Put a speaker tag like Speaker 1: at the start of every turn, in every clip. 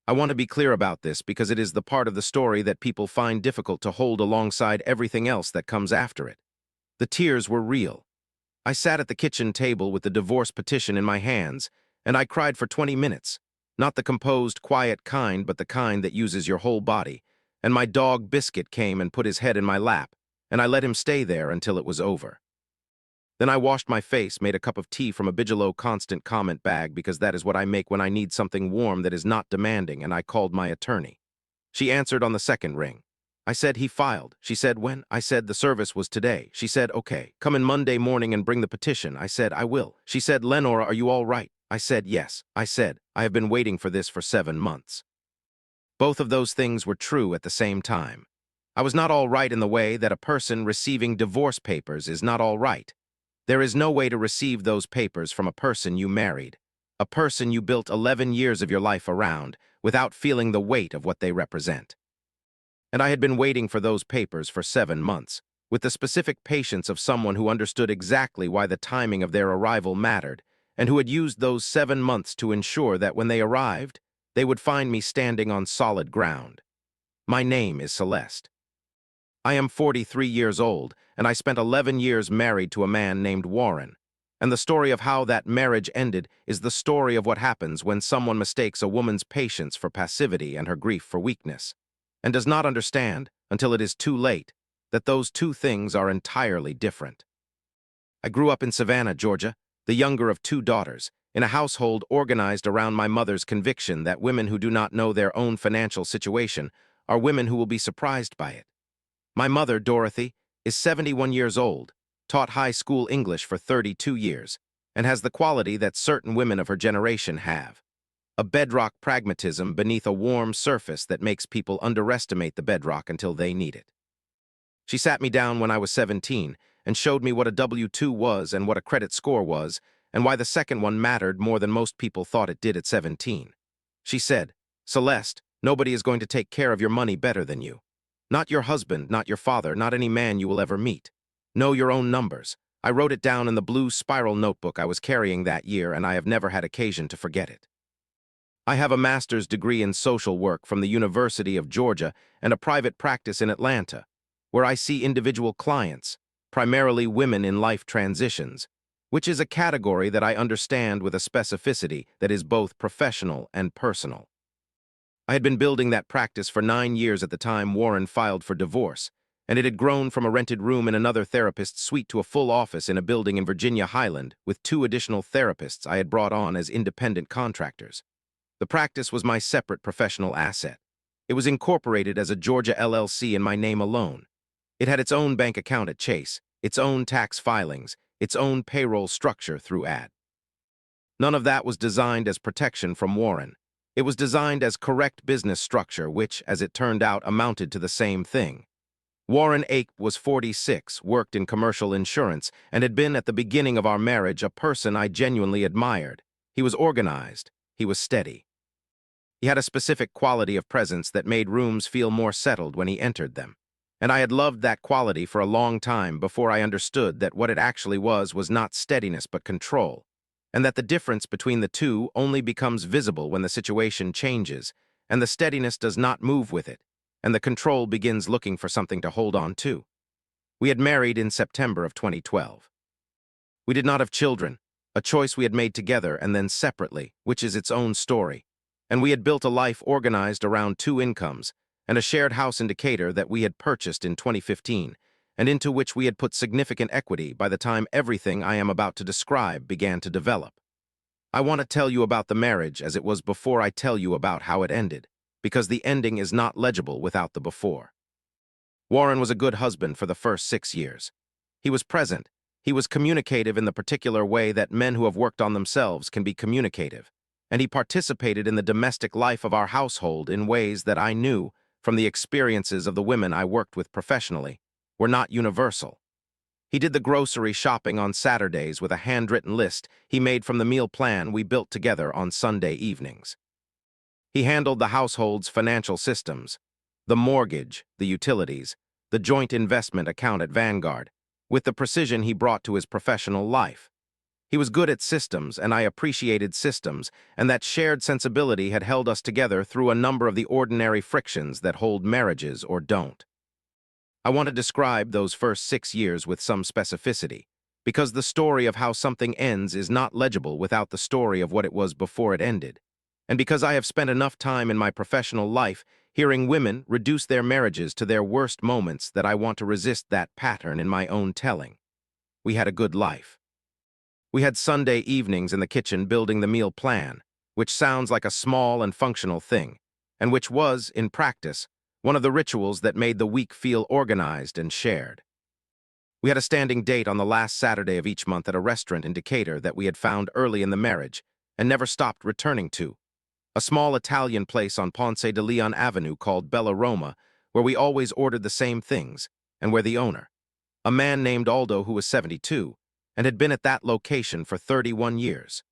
Speaker 1: I want to be clear about this because it is the part of the story that people find difficult to hold alongside everything else that comes after it. The tears were real. I sat at the kitchen table with the divorce petition in my hands, and I cried for 20 minutes. Not the composed, quiet kind, but the kind that uses your whole body. And my dog Biscuit came and put his head in my lap, and I let him stay there until it was over. Then I washed my face, made a cup of tea from a Bigelow Constant Comment bag because that is what I make when I need something warm that is not demanding, and I called my attorney. She answered on the second ring. I said he filed. She said when? I said the service was today. She said, okay, come in Monday morning and bring the petition. I said, I will. She said, Lenora, are you all right? I said, yes. I said, I have been waiting for this for 7 months. Both of those things were true at the same time. I was not all right in the way that a person receiving divorce papers is not all right. There is no way to receive those papers from a person you married, a person you built 11 years of your life around, without feeling the weight of what they represent. And I had been waiting for those papers for 7 months, with the specific patience of someone who understood exactly why the timing of their arrival mattered, and who had used those 7 months to ensure that when they arrived, they would find me standing on solid ground. My name is Celeste. I am 43 years old, and I spent 11 years married to a man named Warren. And the story of how that marriage ended is the story of what happens when someone mistakes a woman's patience for passivity and her grief for weakness, and does not understand, until it is too late, that those two things are entirely different. I grew up in Savannah, Georgia, the younger of 2 daughters, in a household organized around my mother's conviction that women who do not know their own financial situation are women who will be surprised by it. My mother, Dorothy, is 71 years old, taught high school English for 32 years, and has the quality that certain women of her generation have: a bedrock pragmatism beneath a warm surface that makes people underestimate the bedrock until they need it. She sat me down when I was 17 and showed me what a W-2 was and what a credit score was, and why the second one mattered more than most people thought it did at 17. She said, Celeste, nobody is going to take care of your money better than you. Not your husband, not your father, not any man you will ever meet. Know your own numbers. I wrote it down in the blue spiral notebook I was carrying that year, and I have never had occasion to forget it. I have a master's degree in social work from the University of Georgia and a private practice in Atlanta, where I see individual clients, primarily women in life transitions, which is a category that I understand with a specificity that is both professional and personal. I had been building that practice for 9 years at the time Warren filed for divorce, and it had grown from a rented room in another therapist's suite to a full office in a building in Virginia Highland with 2 additional therapists I had brought on as independent contractors. The practice was my separate professional asset. It was incorporated as a Georgia LLC in my name alone. It had its own bank account at Chase, its own tax filings, its own payroll structure through AD. None of that was designed as protection from Warren. It was designed as correct business structure, which, as it turned out, amounted to the same thing. Warren Ake was 46, worked in commercial insurance, and had been, at the beginning of our marriage, a person I genuinely admired. He was organized. He was steady. He had a specific quality of presence that made rooms feel more settled when he entered them. And I had loved that quality for a long time before I understood that what it actually was not steadiness but control, and that the difference between the two only becomes visible when the situation changes, and the steadiness does not move with it, and the control begins looking for something to hold on to. We had married in September of 2012. We did not have children, a choice we had made together and then separately, which is its own story, and we had built a life organized around 2 incomes and a shared house in Decatur that we had purchased in 2015, and into which we had put significant equity by the time everything I am about to describe began to develop. I want to tell you about the marriage as it was before I tell you about how it ended, because the ending is not legible without the before. Warren was a good husband for the first 6 years. He was present. He was communicative in the particular way that men who have worked on themselves can be communicative, and he participated in the domestic life of our household in ways that I knew, from the experiences of the women I worked with professionally, were not universal. He did the grocery shopping on Saturdays with a handwritten list he made from the meal plan we built together on Sunday evenings. He handled the household's financial systems, the mortgage, the utilities, the joint investment account at Vanguard, with the precision he brought to his professional life. He was good at systems, and I appreciated systems, and that shared sensibility had held us together through a number of the ordinary frictions that hold marriages or don't. I want to describe those first 6 years with some specificity, because the story of how something ends is not legible without the story of what it was before it ended, and because I have spent enough time in my professional life hearing women reduce their marriages to their worst moments that I want to resist that pattern in my own telling. We had a good life. We had Sunday evenings in the kitchen building the meal plan, which sounds like a small and functional thing, and which was, in practice, one of the rituals that made the week feel organized and shared. We had a standing date on the last Saturday of each month at a restaurant in Decatur that we had found early in the marriage and never stopped returning to, a small Italian place on Ponce de Leon Avenue called Bella Roma, where we always ordered the same things, and where the owner, a man named Aldo who was 72, and had been at that location for 31 years,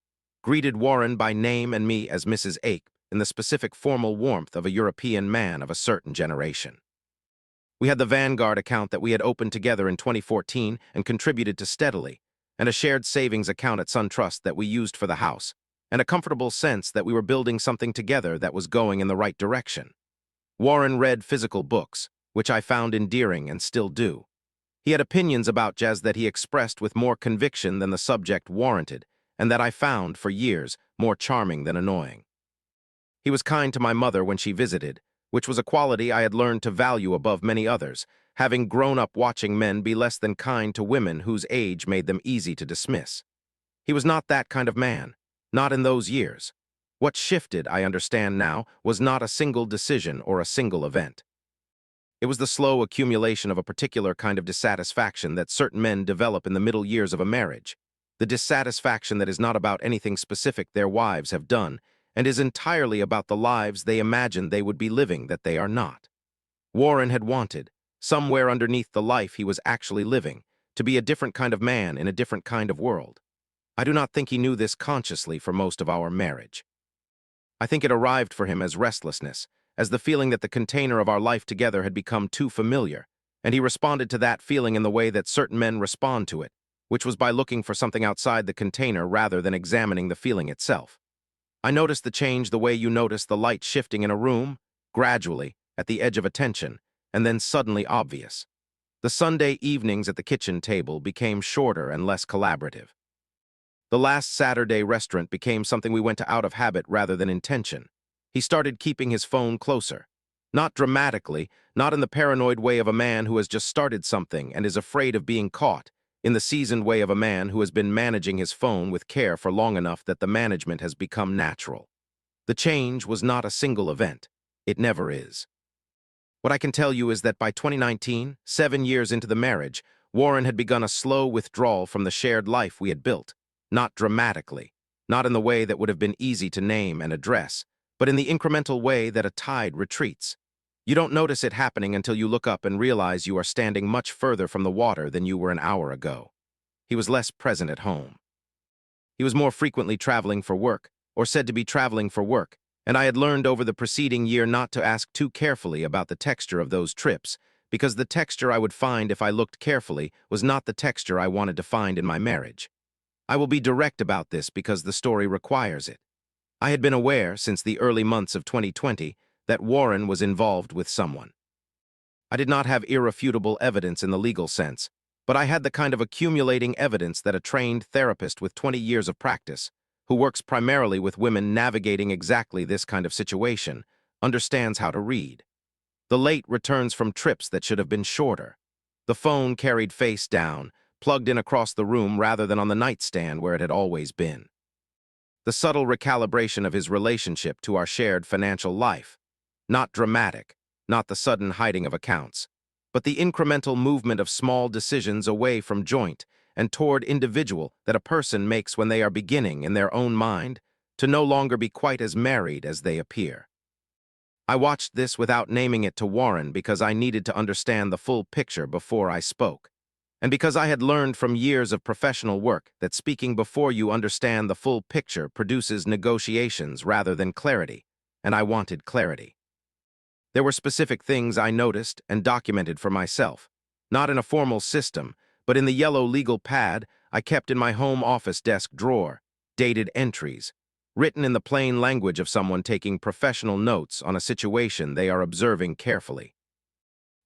Speaker 1: greeted Warren by name and me as Mrs. Ake in the specific formal warmth of a European man of a certain generation. We had the Vanguard account that we had opened together in 2014 and contributed to steadily, and a shared savings account at SunTrust that we used for the house, and a comfortable sense that we were building something together that was going in the right direction. Warren read physical books, which I found endearing and still do. He had opinions about jazz that he expressed with more conviction than the subject warranted, and that I found, for years, more charming than annoying. He was kind to my mother when she visited, which was a quality I had learned to value above many others, having grown up watching men be less than kind to women whose age made them easy to dismiss. He was not that kind of man, not in those years. What shifted, I understand now, was not a single decision or a single event. It was the slow accumulation of a particular kind of dissatisfaction that certain men develop in the middle years of a marriage, the dissatisfaction that is not about anything specific their wives have done, and is entirely about the lives they imagined they would be living that they are not. Warren had wanted, somewhere underneath the life he was actually living, to be a different kind of man in a different kind of world. I do not think he knew this consciously for most of our marriage. I think it arrived for him as restlessness, as the feeling that the container of our life together had become too familiar, and he responded to that feeling in the way that certain men respond to it, which was by looking for something outside the container rather than examining the feeling itself. I noticed the change the way you notice the light shifting in a room, gradually, at the edge of attention, and then suddenly obvious. The Sunday evenings at the kitchen table became shorter and less collaborative. The last Saturday restaurant became something we went to out of habit rather than intention. He started keeping his phone closer. Not dramatically, not in the paranoid way of a man who has just started something and is afraid of being caught, in the seasoned way of a man who has been managing his phone with care for long enough that the management has become natural. The change was not a single event. It never is. What I can tell you is that by 2019, 7 years into the marriage, Warren had begun a slow withdrawal from the shared life we had built, not dramatically, not in the way that would have been easy to name and address, but in the incremental way that a tide retreats. You don't notice it happening until you look up and realize you are standing much further from the water than you were an hour ago. He was less present at home. He was more frequently traveling for work, or said to be traveling for work, and I had learned over the preceding year not to ask too carefully about the texture of those trips, because the texture I would find if I looked carefully was not the texture I wanted to find in my marriage. I will be direct about this because the story requires it. I had been aware, since the early months of 2020, that Warren was involved with someone. I did not have irrefutable evidence in the legal sense, but I had the kind of accumulating evidence that a trained therapist with 20 years of practice, who works primarily with women navigating exactly this kind of situation, understands how to read. The late returns from trips that should have been shorter. The phone carried face down, plugged in across the room rather than on the nightstand where it had always been. The subtle recalibration of his relationship to our shared financial life. Not dramatic, not the sudden hiding of accounts, but the incremental movement of small decisions away from joint and toward individual that a person makes when they are beginning, in their own mind, to no longer be quite as married as they appear. I watched this without naming it to Warren because I needed to understand the full picture before I spoke, and because I had learned from years of professional work that speaking before you understand the full picture produces negotiations rather than clarity, and I wanted clarity. There were specific things I noticed and documented for myself, not in a formal system, but in the yellow legal pad I kept in my home office desk drawer, dated entries, written in the plain language of someone taking professional notes on a situation they are observing carefully.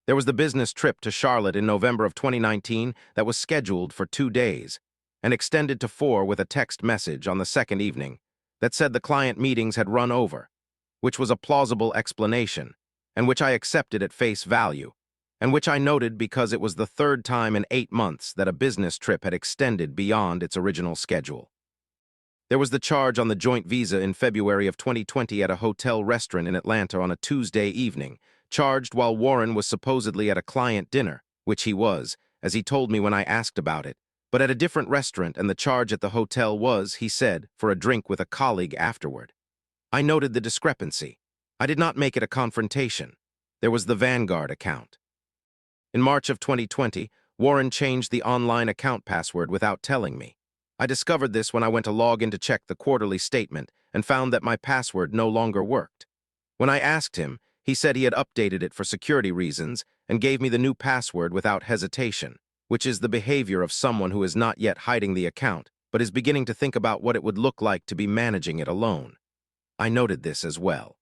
Speaker 1: There was the business trip to Charlotte in November of 2019 that was scheduled for 2 days and extended to 4 with a text message on the second evening that said the client meetings had run over, which was a plausible explanation and which I accepted at face value, and which I noted because it was the third time in 8 months that a business trip had extended beyond its original schedule. There was the charge on the joint visa in February of 2020 at a hotel restaurant in Atlanta on a Tuesday evening, charged while Warren was supposedly at a client dinner, which he was, as he told me when I asked about it, but at a different restaurant, and the charge at the hotel was, he said, for a drink with a colleague afterward. I noted the discrepancy. I did not make it a confrontation. There was the Vanguard account. In March of 2020, Warren changed the online account password without telling me. I discovered this when I went to log in to check the quarterly statement and found that my password no longer worked. When I asked him, he said he had updated it for security reasons and gave me the new password without hesitation, which is the behavior of someone who is not yet hiding the account, but is beginning to think about what it would look like to be managing it alone. I noted this as well.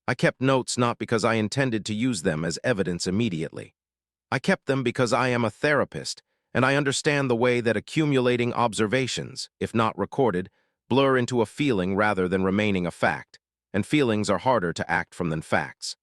Speaker 1: I kept notes not because I intended to use them as evidence immediately. I kept them because I am a therapist, and I understand the way that accumulating observations, if not recorded, blur into a feeling rather than remaining a fact, and feelings are harder to act from than facts.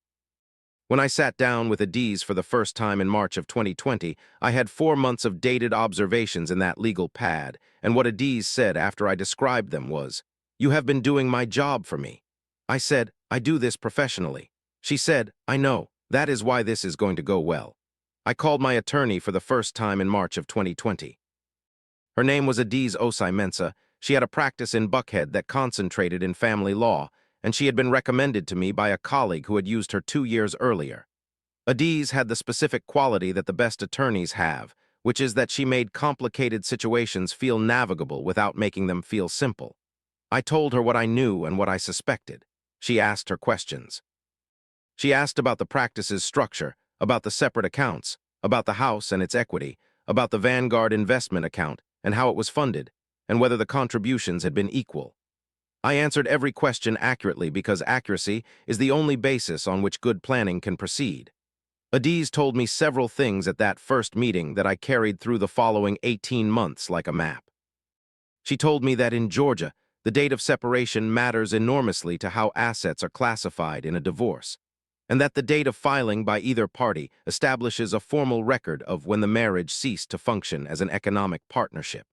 Speaker 1: When I sat down with Adiz for the first time in March of 2020, I had 4 months of dated observations in that legal pad, and what Adiz said after I described them was, "You have been doing my job for me." I said, "I do this professionally." She said, "I know, that is why this is going to go well." I called my attorney for the first time in March of 2020. Her name was Adiz Osai Mensah. She had a practice in Buckhead that concentrated in family law, and she had been recommended to me by a colleague who had used her 2 years earlier. Adiz had the specific quality that the best attorneys have, which is that she made complicated situations feel navigable without making them feel simple. I told her what I knew and what I suspected. She asked her questions. She asked about the practice's structure, about the separate accounts, about the house and its equity, about the Vanguard investment account and how it was funded, and whether the contributions had been equal. I answered every question accurately because accuracy is the only basis on which good planning can proceed. Adiz told me several things at that first meeting that I carried through the following 18 months like a map. She told me that in Georgia, the date of separation matters enormously to how assets are classified in a divorce, and that the date of filing by either party establishes a formal record of when the marriage ceased to function as an economic partnership.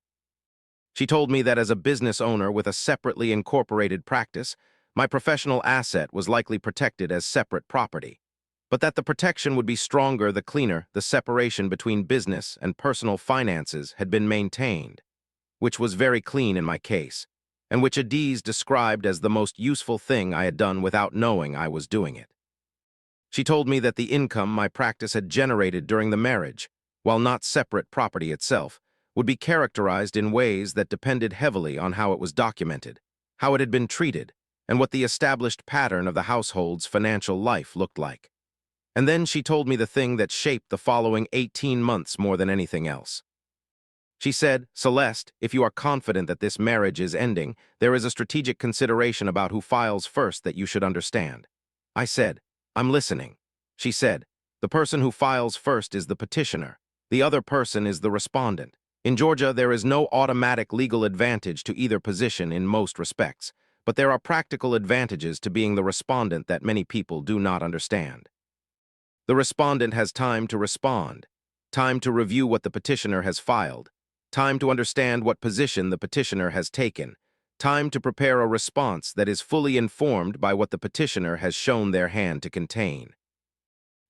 Speaker 1: She told me that as a business owner with a separately incorporated practice, my professional asset was likely protected as separate property, but that the protection would be stronger the cleaner the separation between business and personal finances had been maintained, which was very clean in my case, and which Adiz described as the most useful thing I had done without knowing I was doing it. She told me that the income my practice had generated during the marriage, while not separate property itself, would be characterized in ways that depended heavily on how it was documented, how it had been treated, and what the established pattern of the household's financial life looked like. And then she told me the thing that shaped the following 18 months more than anything else. She said, "Celeste, if you are confident that this marriage is ending, there is a strategic consideration about who files first that you should understand." I said, "I'm listening." She said, "The person who files first is the petitioner. The other person is the respondent. In Georgia, there is no automatic legal advantage to either position in most respects, but there are practical advantages to being the respondent that many people do not understand. The respondent has time to respond, time to review what the petitioner has filed, time to understand what position the petitioner has taken, time to prepare a response that is fully informed by what the petitioner has shown their hand to contain.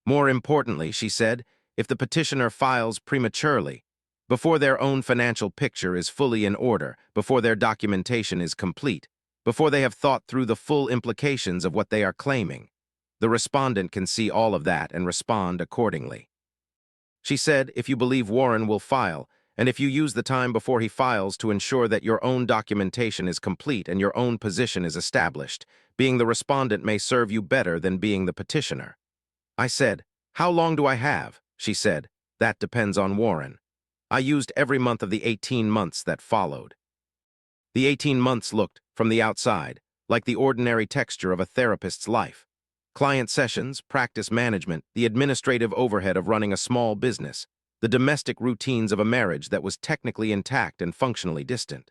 Speaker 1: More importantly, she said, if the petitioner files prematurely, before their own financial picture is fully in order, before their documentation is complete, before they have thought through the full implications of what they are claiming, the respondent can see all of that and respond accordingly. She said, if you believe Warren will file, and if you use the time before he files to ensure that your own documentation is complete and your own position is established, being the respondent may serve you better than being the petitioner. I said, how long do I have? She said, that depends on Warren. I used every month of the 18 months that followed. The 18 months looked, from the outside, like the ordinary texture of a therapist's life. Client sessions, practice management, the administrative overhead of running a small business, the domestic routines of a marriage that was technically intact and functionally distant.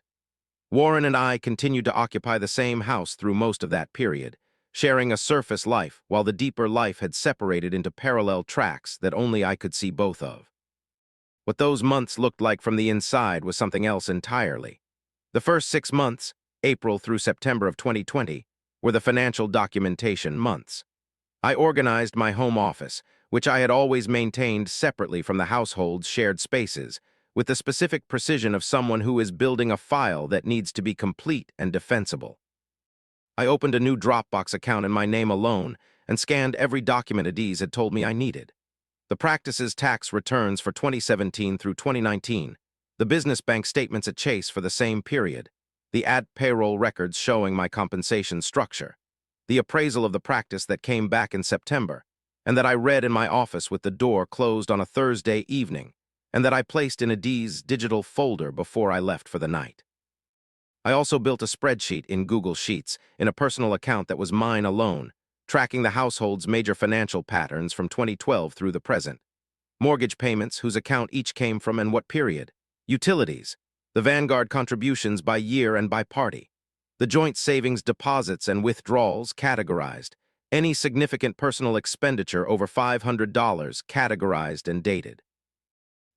Speaker 1: Warren and I continued to occupy the same house through most of that period, sharing a surface life while the deeper life had separated into parallel tracks that only I could see both of. What those months looked like from the inside was something else entirely. The first 6 months, April through September of 2020, were the financial documentation months. I organized my home office, which I had always maintained separately from the household's shared spaces, with the specific precision of someone who is building a file that needs to be complete and defensible. I opened a new Dropbox account in my name alone and scanned every document Adiz had told me I needed. The practice's tax returns for 2017 through 2019, the business bank statements at Chase for the same period, the ad payroll records showing my compensation structure, the appraisal of the practice that came back in September, and that I read in my office with the door closed on a Thursday evening, and that I placed in Adiz's digital folder before I left for the night. I also built a spreadsheet in Google Sheets in a personal account that was mine alone, tracking the household's major financial patterns from 2012 through the present. Mortgage payments, whose account each came from and what period. Utilities, the Vanguard contributions by year and by party. The joint savings deposits and withdrawals categorized. Any significant personal expenditure over $500 categorized and dated.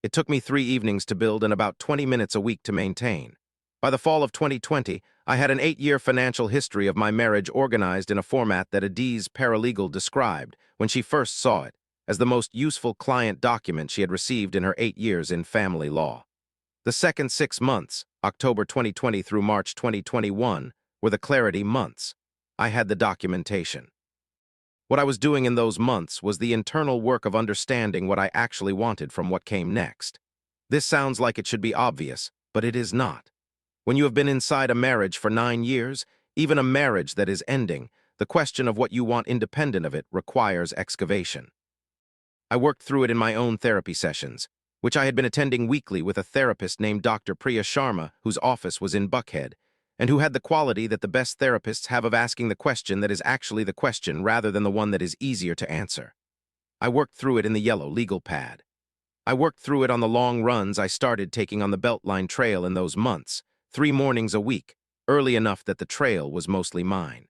Speaker 1: It took me 3 evenings to build and about 20 minutes a week to maintain. By the fall of 2020, I had an 8-year financial history of my marriage organized in a format that Adiz paralegal described, when she first saw it, as the most useful client document she had received in her 8 years in family law. The second 6 months, October 2020 through March 2021, were the clarity months. I had the documentation. What I was doing in those months was the internal work of understanding what I actually wanted from what came next. This sounds like it should be obvious, but it is not. When you have been inside a marriage for 9 years, even a marriage that is ending, the question of what you want independent of it requires excavation. I worked through it in my own therapy sessions, which I had been attending weekly with a therapist named Dr. Priya Sharma, whose office was in Buckhead, and who had the quality that the best therapists have of asking the question that is actually the question rather than the one that is easier to answer. I worked through it in the yellow legal pad. I worked through it on the long runs I started taking on the Beltline Trail in those months, 3 mornings a week, early enough that the trail was mostly mine.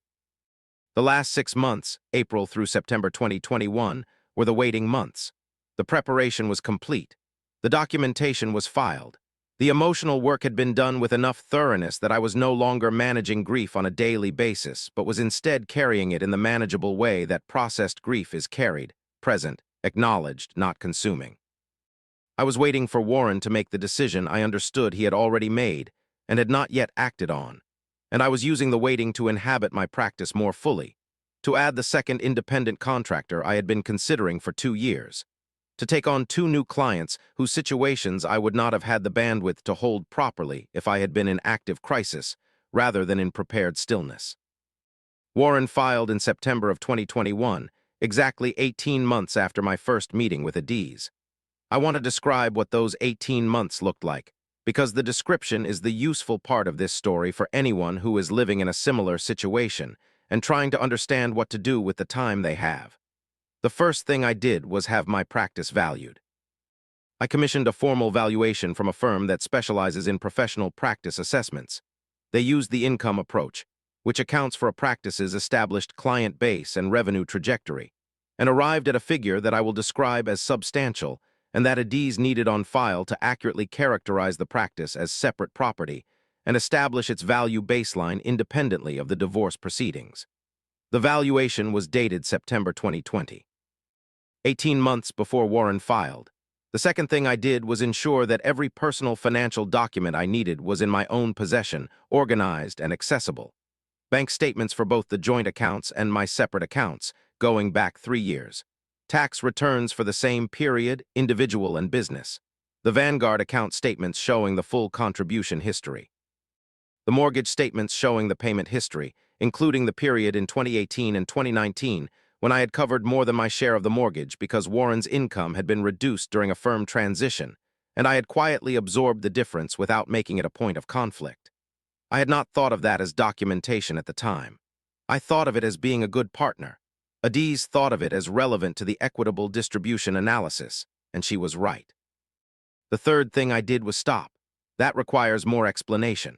Speaker 1: The last 6 months, April through September 2021, were the waiting months. The preparation was complete. The documentation was filed. The emotional work had been done with enough thoroughness that I was no longer managing grief on a daily basis, but was instead carrying it in the manageable way that processed grief is carried, present, acknowledged, not consuming. I was waiting for Warren to make the decision I understood he had already made and had not yet acted on, and I was using the waiting to inhabit my practice more fully, to add the second independent contractor I had been considering for 2 years, to take on 2 new clients whose situations I would not have had the bandwidth to hold properly if I had been in active crisis rather than in prepared stillness. Warren filed in September of 2021, exactly 18 months after my first meeting with Adiz. I want to describe what those 18 months looked like, because the description is the useful part of this story for anyone who is living in a similar situation and trying to understand what to do with the time they have. The first thing I did was have my practice valued. I commissioned a formal valuation from a firm that specializes in professional practice assessments. They used the income approach, which accounts for a practice's established client base and revenue trajectory, and arrived at a figure that I will describe as substantial and that Adiz needed on file to accurately characterize the practice as separate property and establish its value baseline independently of the divorce proceedings. The valuation was dated September 2020. 18 months before Warren filed. The second thing I did was ensure that every personal financial document I needed was in my own possession, organized and accessible. Bank statements for both the joint accounts and my separate accounts, going back 3 years. Tax returns for the same period, individual and business. The Vanguard account statements showing the full contribution history. The mortgage statements showing the payment history, including the period in 2018 and 2019 when I had covered more than my share of the mortgage because Warren's income had been reduced during a firm transition, and I had quietly absorbed the difference without making it a point of conflict. I had not thought of that as documentation at the time. I thought of it as being a good partner. Adiz thought of it as relevant to the equitable distribution analysis, and she was right. The third thing I did was stop. That requires more explanation.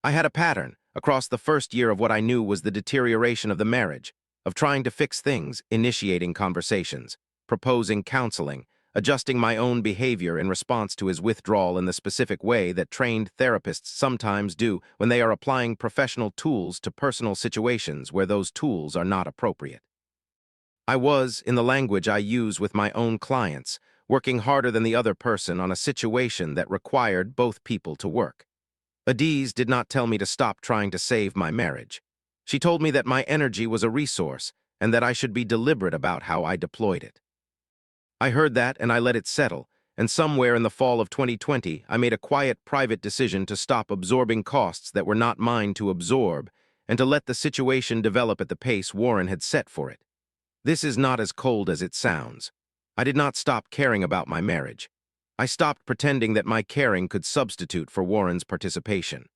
Speaker 1: I had a pattern, across the first year of what I knew was the deterioration of the marriage, of trying to fix things, initiating conversations, proposing counseling, adjusting my own behavior in response to his withdrawal in the specific way that trained therapists sometimes do when they are applying professional tools to personal situations where those tools are not appropriate. I was, in the language I use with my own clients, working harder than the other person on a situation that required both people to work. Adiz did not tell me to stop trying to save my marriage. She told me that my energy was a resource and that I should be deliberate about how I deployed it. I heard that and I let it settle, and somewhere in the fall of 2020, I made a quiet, private decision to stop absorbing costs that were not mine to absorb and to let the situation develop at the pace Warren had set for it. This is not as cold as it sounds. I did not stop caring about my marriage. I stopped pretending that my caring could substitute for Warren's participation.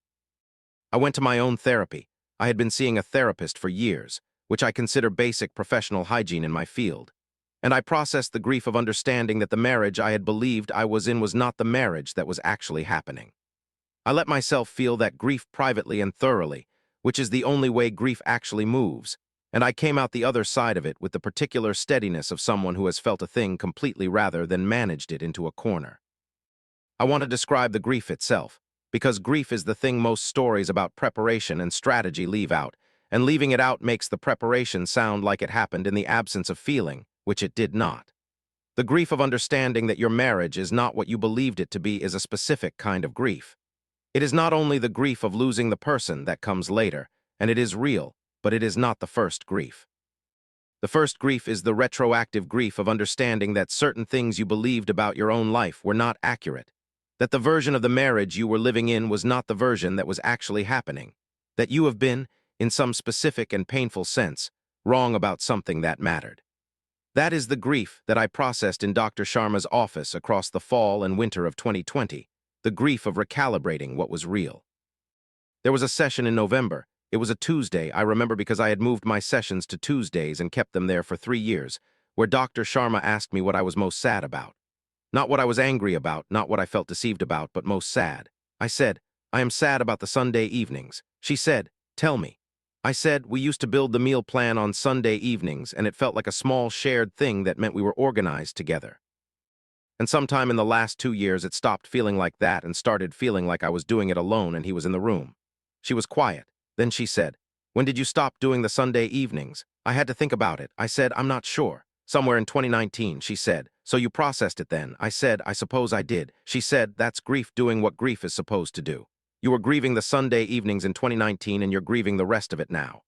Speaker 1: I went to my own therapy. I had been seeing a therapist for years, which I consider basic professional hygiene in my field. And I processed the grief of understanding that the marriage I had believed I was in was not the marriage that was actually happening. I let myself feel that grief privately and thoroughly, which is the only way grief actually moves, and I came out the other side of it with the particular steadiness of someone who has felt a thing completely rather than managed it into a corner. I want to describe the grief itself, because grief is the thing most stories about preparation and strategy leave out, and leaving it out makes the preparation sound like it happened in the absence of feeling, which it did not. The grief of understanding that your marriage is not what you believed it to be is a specific kind of grief. It is not only the grief of losing the person that comes later, and it is real, but it is not the first grief. The first grief is the retroactive grief of understanding that certain things you believed about your own life were not accurate, that the version of the marriage you were living in was not the version that was actually happening, that you have been, in some specific and painful sense, wrong about something that mattered. That is the grief that I processed in Dr. Sharma's office across the fall and winter of 2020, the grief of recalibrating what was real. There was a session in November. It was a Tuesday, I remember, because I had moved my sessions to Tuesdays and kept them there for 3 years, where Dr. Sharma asked me what I was most sad about. Not what I was angry about, not what I felt deceived about, but most sad. I said, I am sad about the Sunday evenings. She said, tell me. I said, we used to build the meal plan on Sunday evenings, and it felt like a small shared thing that meant we were organized together. And sometime in the last 2 years, it stopped feeling like that and started feeling like I was doing it alone and he was in the room. She was quiet. Then she said, when did you stop doing the Sunday evenings? I had to think about it. I said, I'm not sure. Somewhere in 2019, she said. So you processed it then? I said, I suppose I did. She said, that's grief doing what grief is supposed to do. You were grieving the Sunday evenings in 2019 and you're grieving the rest of it now.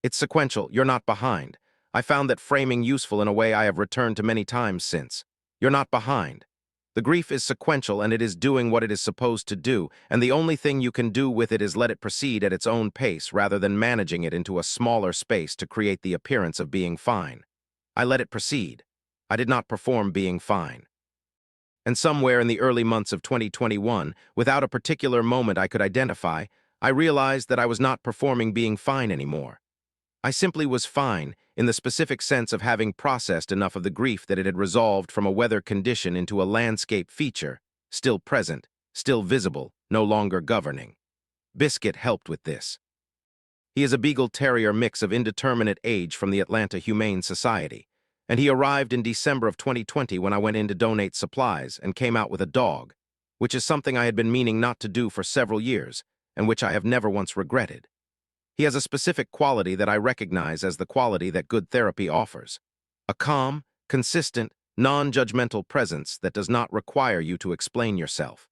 Speaker 1: It's sequential. You're not behind. I found that framing useful in a way I have returned to many times since. You're not behind. The grief is sequential and it is doing what it is supposed to do, and the only thing you can do with it is let it proceed at its own pace rather than managing it into a smaller space to create the appearance of being fine. I let it proceed. I did not perform being fine. And somewhere in the early months of 2021, without a particular moment I could identify, I realized that I was not performing being fine anymore. I simply was fine, in the specific sense of having processed enough of the grief that it had resolved from a weather condition into a landscape feature, still present, still visible, no longer governing. Biscuit helped with this. He is a Beagle Terrier mix of indeterminate age from the Atlanta Humane Society, and he arrived in December of 2020 when I went in to donate supplies and came out with a dog, which is something I had been meaning not to do for several years, and which I have never once regretted. He has a specific quality that I recognize as the quality that good therapy offers. A calm, consistent, non-judgmental presence that does not require you to explain yourself.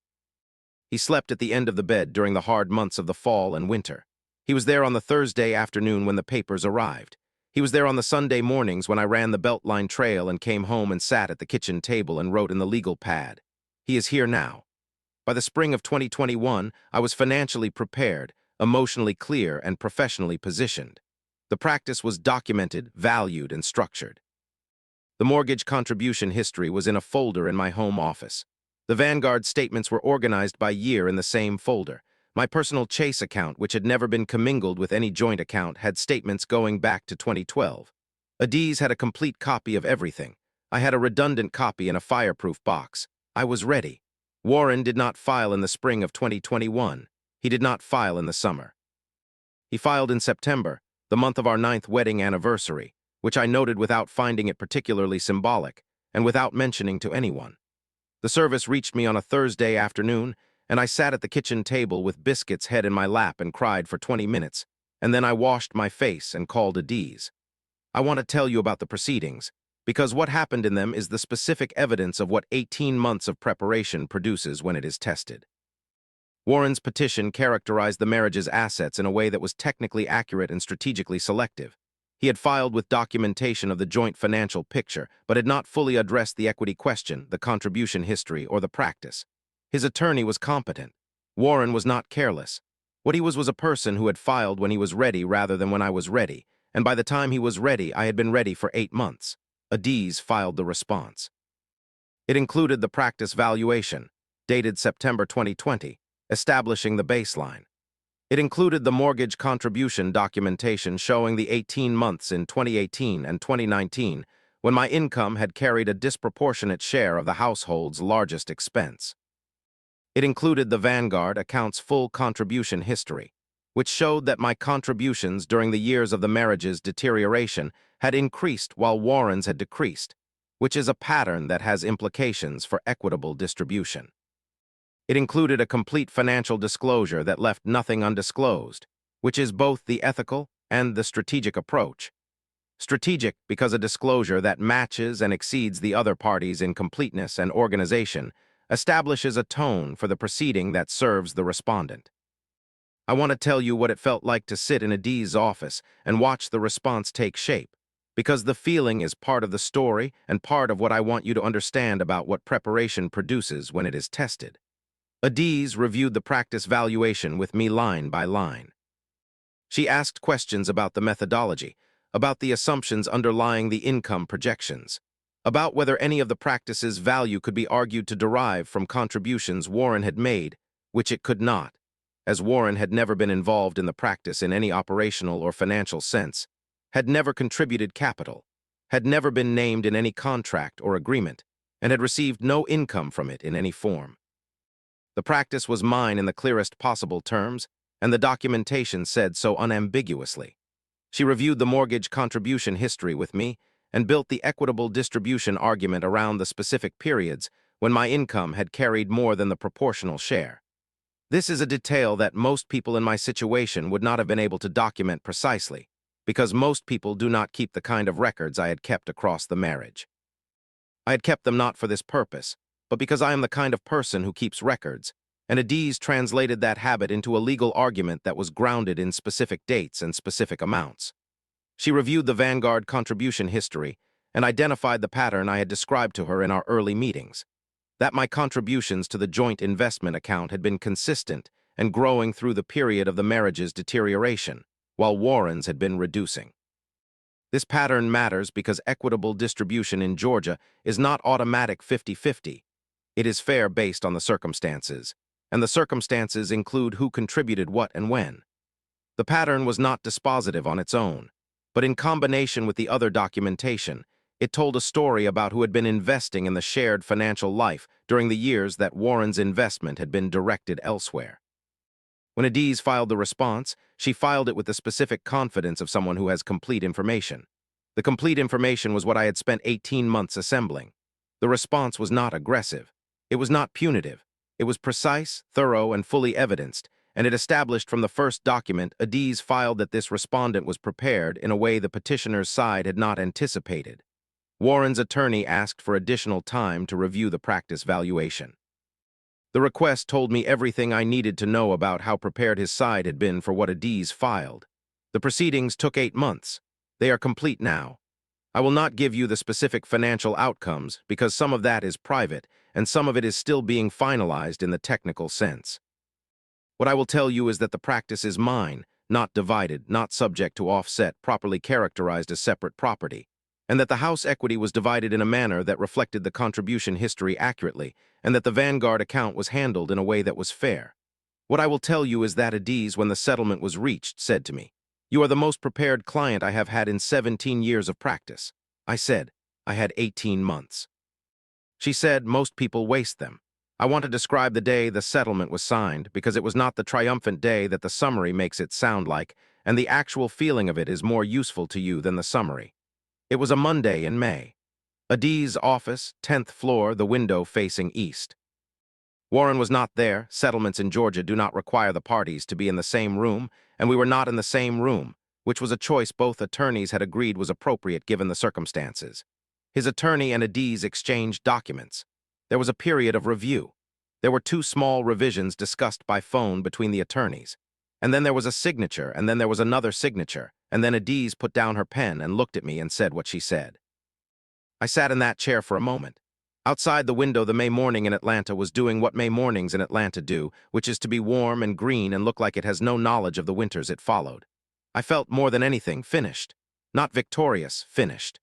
Speaker 1: He slept at the end of the bed during the hard months of the fall and winter. He was there on the Thursday afternoon when the papers arrived. He was there on the Sunday mornings when I ran the Beltline Trail and came home and sat at the kitchen table and wrote in the legal pad. He is here now. By the spring of 2021, I was financially prepared, emotionally clear, and professionally positioned. The practice was documented, valued, and structured. The mortgage contribution history was in a folder in my home office. The Vanguard statements were organized by year in the same folder. My personal Chase account, which had never been commingled with any joint account, had statements going back to 2012. Adiz had a complete copy of everything. I had a redundant copy in a fireproof box. I was ready. Warren did not file in the spring of 2021. He did not file in the summer. He filed in September, the month of our 9th wedding anniversary, which I noted without finding it particularly symbolic, and without mentioning to anyone. The service reached me on a Thursday afternoon, and I sat at the kitchen table with Biscuit's head in my lap and cried for 20 minutes, and then I washed my face and called Adiz. I want to tell you about the proceedings, because what happened in them is the specific evidence of what 18 months of preparation produces when it is tested. Warren's petition characterized the marriage's assets in a way that was technically accurate and strategically selective. He had filed with documentation of the joint financial picture, but had not fully addressed the equity question, the contribution history, or the practice. His attorney was competent. Warren was not careless. What he was a person who had filed when he was ready rather than when I was ready, and by the time he was ready, I had been ready for 8 months. Adiz filed the response. It included the practice valuation, dated September 2020, establishing the baseline. It included the mortgage contribution documentation showing the 18 months in 2018 and 2019 when my income had carried a disproportionate share of the household's largest expense. It included the Vanguard account's full contribution history, which showed that my contributions during the years of the marriage's deterioration had increased while Warren's had decreased, which is a pattern that has implications for equitable distribution. It included a complete financial disclosure that left nothing undisclosed, which is both the ethical and the strategic approach. Strategic because a disclosure that matches and exceeds the other parties in completeness and organization establishes a tone for the proceeding that serves the respondent. I want to tell you what it felt like to sit in Adiz's office and watch the response take shape, because the feeling is part of the story and part of what I want you to understand about what preparation produces when it is tested. Adiz reviewed the practice valuation with me line by line. She asked questions about the methodology, about the assumptions underlying the income projections, about whether any of the practice's value could be argued to derive from contributions Warren had made, which it could not, as Warren had never been involved in the practice in any operational or financial sense, had never contributed capital, had never been named in any contract or agreement, and had received no income from it in any form. The practice was mine in the clearest possible terms, and the documentation said so unambiguously. She reviewed the mortgage contribution history with me and built the equitable distribution argument around the specific periods when my income had carried more than the proportional share. This is a detail that most people in my situation would not have been able to document precisely, because most people do not keep the kind of records I had kept across the marriage. I had kept them not for this purpose, but because I am the kind of person who keeps records, and Adiz translated that habit into a legal argument that was grounded in specific dates and specific amounts. She reviewed the Vanguard contribution history and identified the pattern I had described to her in our early meetings, that my contributions to the joint investment account had been consistent and growing through the period of the marriage's deterioration, while Warren's had been reducing. This pattern matters because equitable distribution in Georgia is not automatic 50-50. It is fair based on the circumstances, and the circumstances include who contributed what and when. The pattern was not dispositive on its own, but in combination with the other documentation, it told a story about who had been investing in the shared financial life during the years that Warren's investment had been directed elsewhere. When Adiz filed the response, she filed it with the specific confidence of someone who has complete information. The complete information was what I had spent 18 months assembling. The response was not aggressive. It was not punitive. It was precise, thorough, and fully evidenced, and it established from the first document Adiz filed that this respondent was prepared in a way the petitioner's side had not anticipated. Warren's attorney asked for additional time to review the practice valuation. The request told me everything I needed to know about how prepared his side had been for what Adiz filed. The proceedings took 8 months. They are complete now. I will not give you the specific financial outcomes because some of that is private and some of it is still being finalized in the technical sense. What I will tell you is that the practice is mine, not divided, not subject to offset, properly characterized as separate property. and that the house equity was divided in a manner that reflected the contribution history accurately, and that the Vanguard account was handled in a way that was fair. What I will tell you is that Adiz, when the settlement was reached, said to me, "You are the most prepared client I have had in 17 years of practice." I said, "I had 18 months. She said, "Most people waste them." I want to describe the day the settlement was signed because it was not the triumphant day that the summary makes it sound like, and the actual feeling of it is more useful to you than the summary. It was a Monday in May. Adiz's office, 10th floor, the window facing east. Warren was not there. Settlements in Georgia do not require the parties to be in the same room, and we were not in the same room, which was a choice both attorneys had agreed was appropriate given the circumstances. His attorney and Adiz exchanged documents. There was a period of review. There were 2 small revisions discussed by phone between the attorneys. And then there was a signature, and then there was another signature, and then Adiz put down her pen and looked at me and said what she said. I sat in that chair for a moment. Outside the window, the May morning in Atlanta was doing what May mornings in Atlanta do, which is to be warm and green and look like it has no knowledge of the winters it followed. I felt more than anything finished. Not victorious, finished.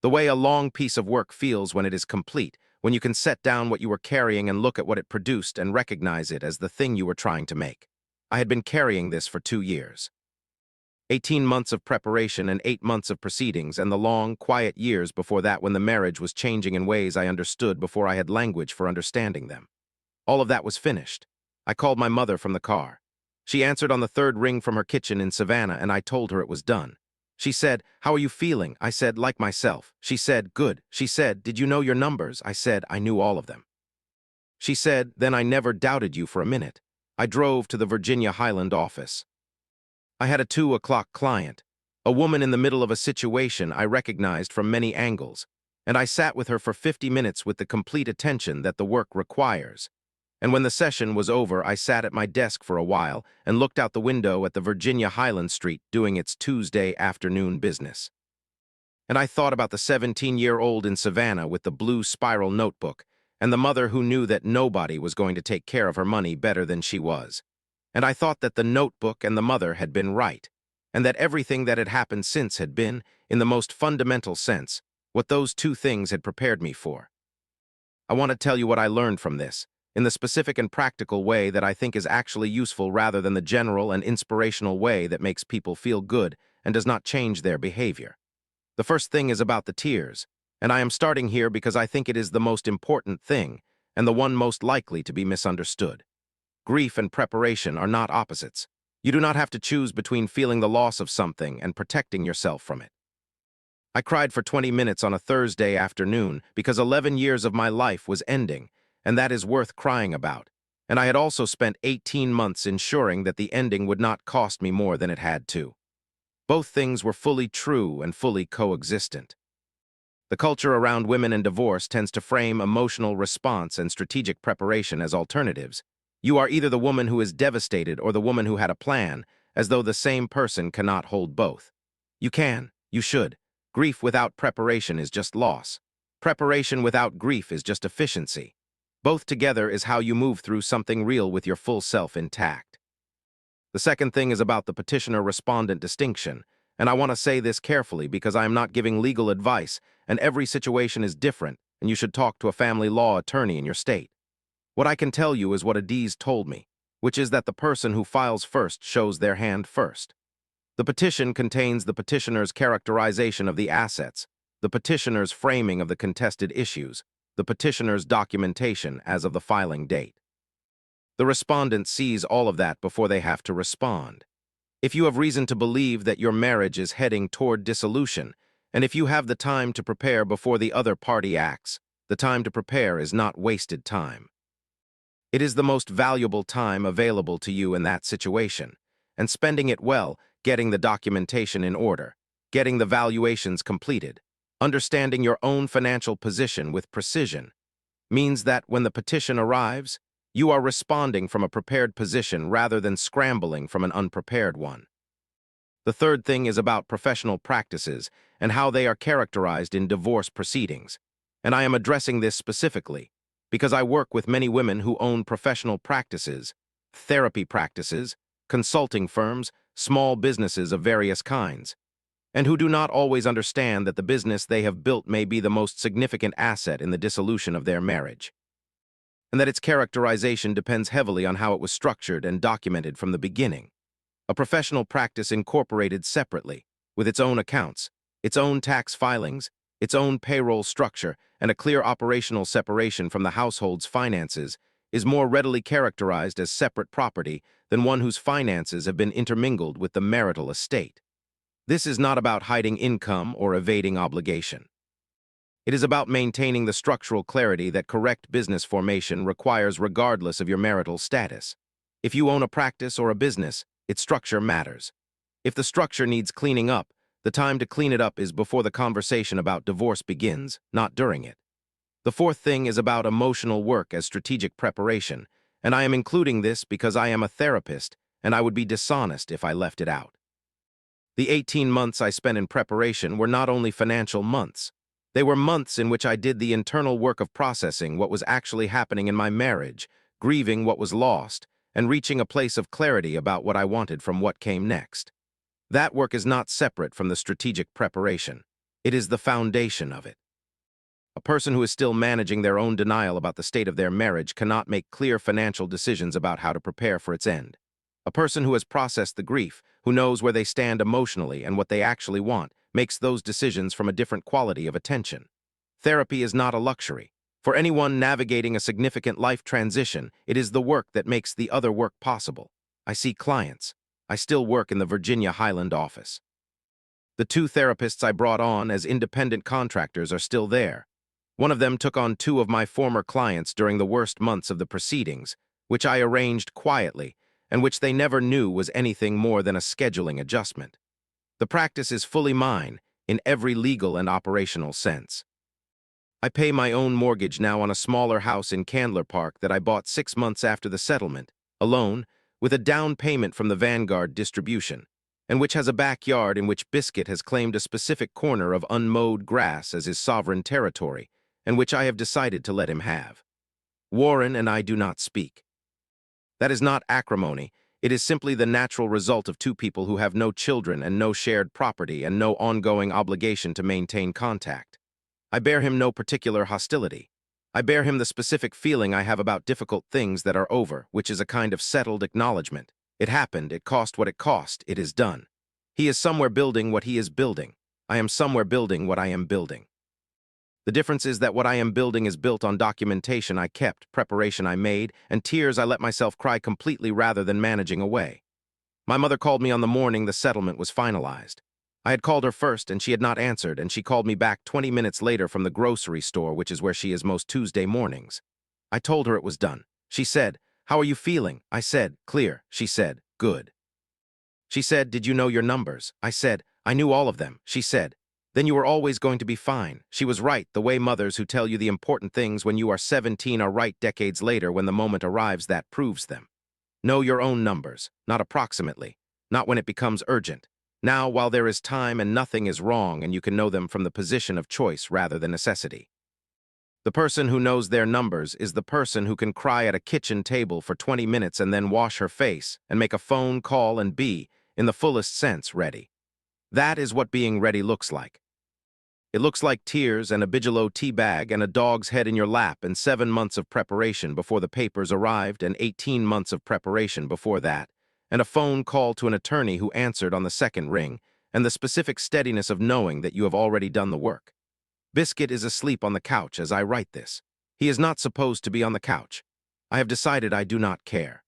Speaker 1: The way a long piece of work feels when it is complete, when you can set down what you were carrying and look at what it produced and recognize it as the thing you were trying to make. I had been carrying this for 2 years. 18 months of preparation and 8 months of proceedings, and the long, quiet years before that when the marriage was changing in ways I understood before I had language for understanding them. All of that was finished. I called my mother from the car. She answered on the 3rd ring from her kitchen in Savannah, and I told her it was done. She said, "How are you feeling?" I said, "Like myself." She said, "Good." She said, "Did you know your numbers?" I said, "I knew all of them." She said, "Then I never doubted you for a minute." I drove to the Virginia Highland office. I had a 2 o'clock client, a woman in the middle of a situation I recognized from many angles, and I sat with her for 50 minutes with the complete attention that the work requires. And when the session was over, I sat at my desk for a while and looked out the window at the Virginia Highland Street doing its Tuesday afternoon business. And I thought about the 17-year-old in Savannah with the blue spiral notebook, and the mother who knew that nobody was going to take care of her money better than she was. And I thought that the notebook and the mother had been right, and that everything that had happened since had been, in the most fundamental sense, what those 2 things had prepared me for. I want to tell you what I learned from this, in the specific and practical way that I think is actually useful rather than the general and inspirational way that makes people feel good and does not change their behavior. The first thing is about the tears, and I am starting here because I think it is the most important thing and the one most likely to be misunderstood. Grief and preparation are not opposites. You do not have to choose between feeling the loss of something and protecting yourself from it. I cried for 20 minutes on a Thursday afternoon because 11 years of my life was ending, and that is worth crying about. And I had also spent 18 months ensuring that the ending would not cost me more than it had to. Both things were fully true and fully coexistent. The culture around women and divorce tends to frame emotional response and strategic preparation as alternatives. You are either the woman who is devastated or the woman who had a plan, as though the same person cannot hold both. You can, you should. Grief without preparation is just loss. Preparation without grief is just efficiency. Both together is how you move through something real with your full self intact. The second thing is about the petitioner-respondent distinction, and I want to say this carefully because I am not giving legal advice, and every situation is different, and you should talk to a family law attorney in your state. What I can tell you is what Adiz told me, which is that the person who files first shows their hand first. The petition contains the petitioner's characterization of the assets, the petitioner's framing of the contested issues, the petitioner's documentation as of the filing date. The respondent sees all of that before they have to respond. If you have reason to believe that your marriage is heading toward dissolution, and if you have the time to prepare before the other party acts, the time to prepare is not wasted time. It is the most valuable time available to you in that situation, and spending it well, getting the documentation in order, getting the valuations completed, understanding your own financial position with precision, means that when the petition arrives, you are responding from a prepared position rather than scrambling from an unprepared one. The third thing is about professional practices and how they are characterized in divorce proceedings, and I am addressing this specifically because I work with many women who own professional practices, therapy practices, consulting firms, small businesses of various kinds. and who do not always understand that the business they have built may be the most significant asset in the dissolution of their marriage, and that its characterization depends heavily on how it was structured and documented from the beginning. A professional practice incorporated separately, with its own accounts, its own tax filings, its own payroll structure, and a clear operational separation from the household's finances, is more readily characterized as separate property than one whose finances have been intermingled with the marital estate. This is not about hiding income or evading obligation. It is about maintaining the structural clarity that correct business formation requires regardless of your marital status. If you own a practice or a business, its structure matters. If the structure needs cleaning up, the time to clean it up is before the conversation about divorce begins, not during it. The fourth thing is about emotional work as strategic preparation, and I am including this because I am a therapist, and I would be dishonest if I left it out. The 18 months I spent in preparation were not only financial months. They were months in which I did the internal work of processing what was actually happening in my marriage, grieving what was lost, and reaching a place of clarity about what I wanted from what came next. That work is not separate from the strategic preparation. It is the foundation of it. A person who is still managing their own denial about the state of their marriage cannot make clear financial decisions about how to prepare for its end. A person who has processed the grief, who knows where they stand emotionally and what they actually want, makes those decisions from a different quality of attention. Therapy is not a luxury. For anyone navigating a significant life transition, it is the work that makes the other work possible. I see clients. I still work in the Virginia Highland office. The two therapists I brought on as independent contractors are still there. One of them took on two of my former clients during the worst months of the proceedings, which I arranged quietly, and which they never knew was anything more than a scheduling adjustment. The practice is fully mine, in every legal and operational sense. I pay my own mortgage now on a smaller house in Candler Park that I bought 6 months after the settlement, alone, with a down payment from the Vanguard distribution, and which has a backyard in which Biscuit has claimed a specific corner of unmowed grass as his sovereign territory, and which I have decided to let him have. Warren and I do not speak. That is not acrimony. It is simply the natural result of two people who have no children and no shared property and no ongoing obligation to maintain contact. I bear him no particular hostility. I bear him the specific feeling I have about difficult things that are over, which is a kind of settled acknowledgement. It happened, it cost what it cost, it is done. He is somewhere building what he is building. I am somewhere building what I am building. The difference is that what I am building is built on documentation I kept, preparation I made, and tears I let myself cry completely rather than managing away. My mother called me on the morning the settlement was finalized. I had called her first, and she had not answered, and she called me back 20 minutes later from the grocery store, which is where she is most Tuesday mornings. I told her it was done. She said, "How are you feeling?" I said, "Clear." She said, "Good." She said, "Did you know your numbers?" I said, "I knew all of them." She said, "Then you were always going to be fine." She was right, the way mothers who tell you the important things when you are 17 are right decades later when the moment arrives that proves them. Know your own numbers, not approximately, not when it becomes urgent. Now, while there is time and nothing is wrong, and you can know them from the position of choice rather than necessity. The person who knows their numbers is the person who can cry at a kitchen table for 20 minutes and then wash her face and make a phone call and be, in the fullest sense, ready. That is what being ready looks like. It looks like tears and a Bigelow tea bag and a dog's head in your lap and 7 months of preparation before the papers arrived and 18 months of preparation before that, and a phone call to an attorney who answered on the second ring, and the specific steadiness of knowing that you have already done the work. Biscuit is asleep on the couch as I write this. He is not supposed to be on the couch. I have decided I do not care.